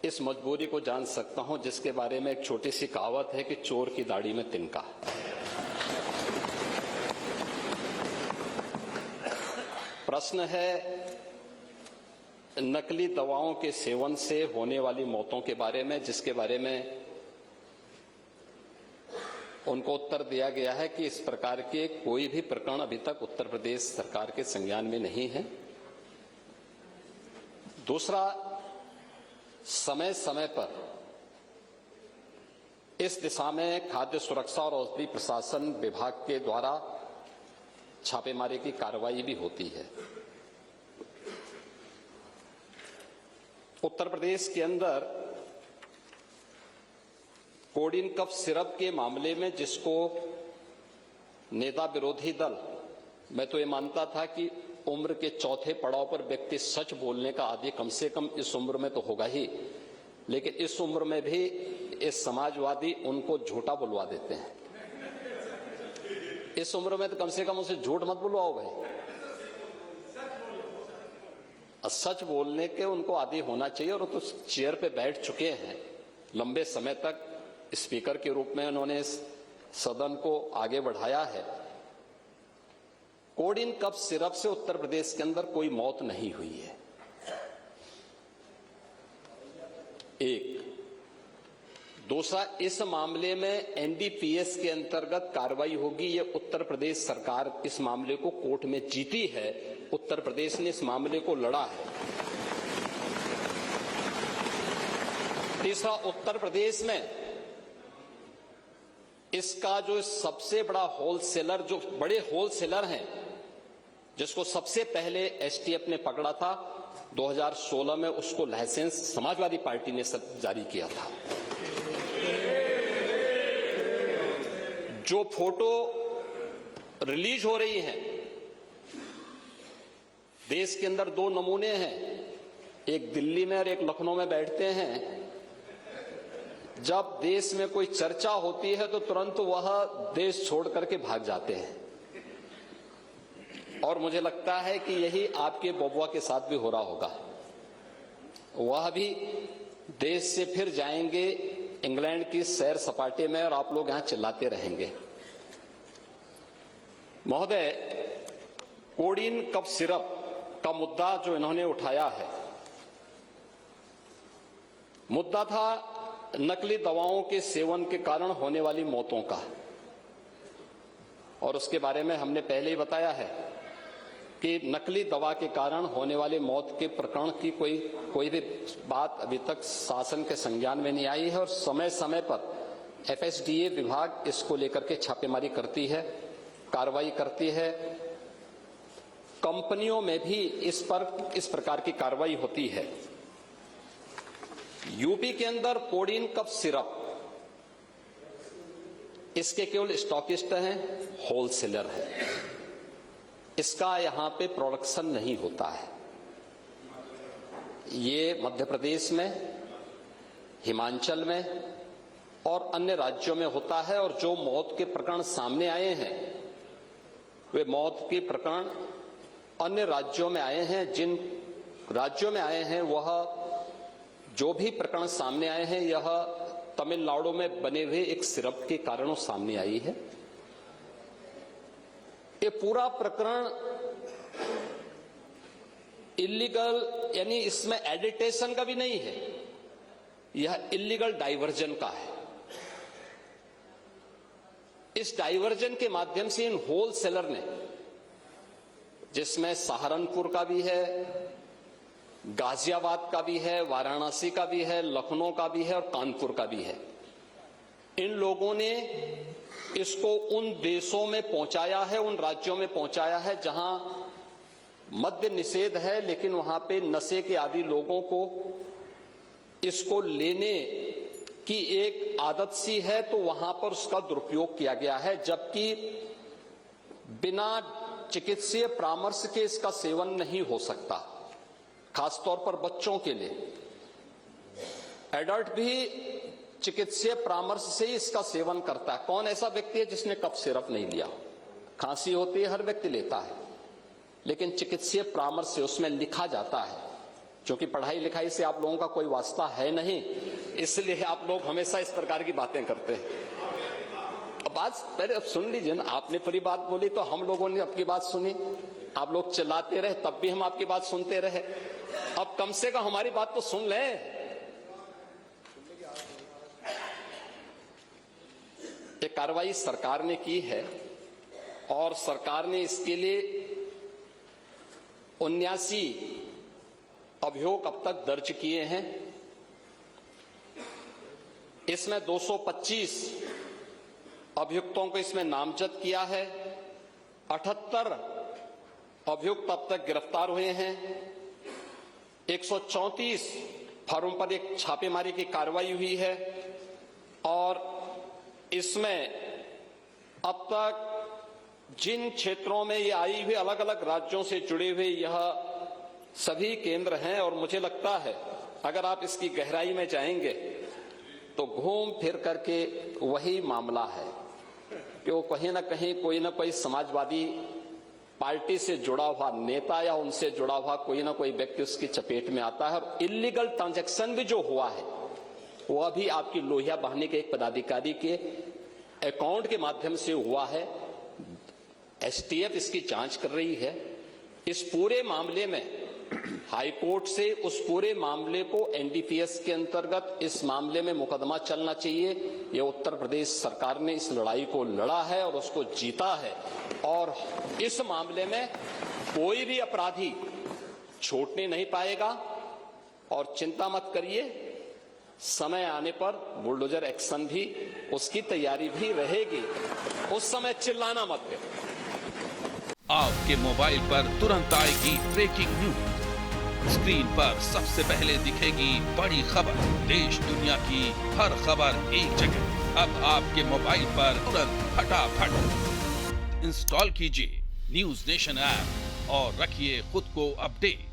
इस मजबूरी को जान सकता हूं जिसके बारे में एक छोटी सी कहावत है कि चोर की दाढ़ी में तिनका। प्रश्न है नकली दवाओं के सेवन से होने वाली मौतों के बारे में, जिसके बारे में उनको उत्तर दिया गया है कि इस प्रकार के कोई भी प्रकरण अभी तक उत्तर प्रदेश सरकार के संज्ञान में नहीं है। दूसरा, समय समय पर इस दिशा में खाद्य सुरक्षा और औषधि प्रशासन विभाग के द्वारा छापेमारी की कार्रवाई भी होती है। उत्तर प्रदेश के अंदर कोडिन कफ सिरप के मामले में जिसको नेता विरोधी दल, मैं तो ये मानता था कि उम्र के चौथे पड़ाव पर व्यक्ति सच बोलने का आदि कम से कम इस उम्र में तो होगा ही, लेकिन इस उम्र में भी इस समाजवादी उनको झूठा बुलवा देते हैं। इस उम्र में तो कम से कम उसे झूठ मत बुलवाओ भाई, सच बोलने के उनको आदी होना चाहिए। और तो चेयर पे बैठ चुके हैं लंबे समय तक, स्पीकर के रूप में उन्होंने सदन को आगे बढ़ाया है। कोडिन कफ सिरप से उत्तर प्रदेश के अंदर कोई मौत नहीं हुई है। एक। दूसरा, इस मामले में एनडीपीएस के अंतर्गत कार्रवाई होगी। ये उत्तर प्रदेश सरकार इस मामले को कोर्ट में जीती है, उत्तर प्रदेश ने इस मामले को लड़ा है। तीसरा, उत्तर प्रदेश में इसका जो सबसे बड़ा होलसेलर, जो बड़े होलसेलर हैं, जिसको सबसे पहले एसटीएफ ने पकड़ा था 2016 में, उसको लाइसेंस समाजवादी पार्टी ने जारी किया था। जो फोटो रिलीज हो रही हैं, देश के अंदर दो नमूने हैं, एक दिल्ली में और एक लखनऊ में बैठते हैं। जब देश में कोई चर्चा होती है तो तुरंत वह देश छोड़ करके भाग जाते हैं, और मुझे लगता है कि यही आपके बबुआ के साथ भी हो रहा होगा। वह भी देश से फिर जाएंगे इंग्लैंड की सैर सपाटे में, और आप लोग यहां चिल्लाते रहेंगे। महोदय, कोडिन कफ सिरप का मुद्दा जो इन्होंने उठाया है, मुद्दा था नकली दवाओं के सेवन के कारण होने वाली मौतों का, और उसके बारे में हमने पहले ही बताया है कि नकली दवा के कारण होने वाली मौत के प्रकरण की कोई भी बात अभी तक शासन के संज्ञान में नहीं आई है। और समय समय पर एफएसडीए विभाग इसको लेकर के छापेमारी करती है, कार्रवाई करती है। कंपनियों में भी इस प्रकार की कार्रवाई होती है। यूपी के अंदर कोडिन कफ सिरप, इसके केवल स्टॉकिस्ट हैं, होलसेलर है, इसका यहां पे प्रोडक्शन नहीं होता है। ये मध्य प्रदेश में, हिमाचल में और अन्य राज्यों में होता है। और जो मौत के प्रकरण सामने आए हैं, वे मौत के प्रकरण अन्य राज्यों में आए हैं। जिन राज्यों में आए हैं, वह जो भी प्रकरण सामने आए हैं, यह तमिलनाडु में बने हुए एक सिरप के कारणों सामने आई है। ये पूरा प्रकरण इलीगल, यानी इसमें एडिटेशन का भी नहीं है, यह इलीगल डाइवर्जन का है। इस डाइवर्जन के माध्यम से इन होलसेलर ने, जिसमें सहारनपुर का भी है, गाजियाबाद का भी है, वाराणसी का भी है, लखनऊ का भी है और कानपुर का भी है, इन लोगों ने इसको उन देशों में पहुंचाया है, उन राज्यों में पहुंचाया है जहां मद्य निषेध है, लेकिन वहां पे नशे के आदी लोगों को इसको लेने की एक आदत सी है, तो वहां पर उसका दुरुपयोग किया गया है। जबकि बिना चिकित्सीय परामर्श के इसका सेवन नहीं हो सकता, खासतौर पर बच्चों के लिए। एडल्ट भी चिकित्सीय परामर्श से ही इसका सेवन करता है। कौन ऐसा व्यक्ति है जिसने कफ सिरप नहीं लिया? खांसी होती है, हर व्यक्ति लेता है, लेकिन चिकित्सीय परामर्श से उसमें लिखा जाता है क्योंकि पढ़ाई लिखाई से आप लोगों का कोई वास्ता है नहीं, इसलिए आप लोग हमेशा इस प्रकार की बातें करते हैं। अब बात पहले अब सुन लीजिए ना, आपने पूरी बात बोली तो हम लोगों ने आपकी बात सुनी, आप लोग चिल्लाते रहे तब भी हम आपकी बात सुनते रहे। अब कम से कम हमारी बात तो सुन लें। ये कार्रवाई सरकार ने की है और सरकार ने इसके लिए 79 अभियोग अब तक दर्ज किए हैं। इसमें 225 अभियुक्तों को इसमें नामजद किया है। 78 अभियुक्त अब तक गिरफ्तार हुए हैं। 134 फर्म पर एक छापेमारी की कार्रवाई हुई है और इसमें अब तक जिन क्षेत्रों में ये आई हुई अलग अलग राज्यों से जुड़े हुए यह सभी केंद्र हैं और मुझे लगता है अगर आप इसकी गहराई में जाएंगे तो घूम फिर करके वही मामला है कि वो कहीं ना कहीं कोई ना कोई समाजवादी पार्टी से जुड़ा हुआ नेता या उनसे जुड़ा हुआ कोई ना कोई व्यक्ति उसकी चपेट में आता है। और इलीगल ट्रांजैक्शन भी जो हुआ है वह भी आपकी लोहिया बहाने के एक पदाधिकारी के अकाउंट के माध्यम से हुआ है। एसटीएफ इसकी जांच कर रही है। इस पूरे मामले में हाईकोर्ट से उस पूरे मामले को एनडीपीएस के अंतर्गत इस मामले में मुकदमा चलना चाहिए। ये उत्तर प्रदेश सरकार ने इस लड़ाई को लड़ा है और उसको जीता है और इस मामले में कोई भी अपराधी छूटने नहीं पाएगा। और चिंता मत करिए, समय आने पर बुलडोजर एक्शन भी उसकी तैयारी भी रहेगी, उस समय चिल्लाना मत करो। आपके मोबाइल पर तुरंत आएगी ब्रेकिंग न्यूज, स्क्रीन पर सबसे पहले दिखेगी बड़ी खबर, देश दुनिया की हर खबर एक जगह। अब आपके मोबाइल पर तुरंत फटाफट इंस्टॉल कीजिए न्यूज नेशन ऐप और रखिए खुद को अपडेट।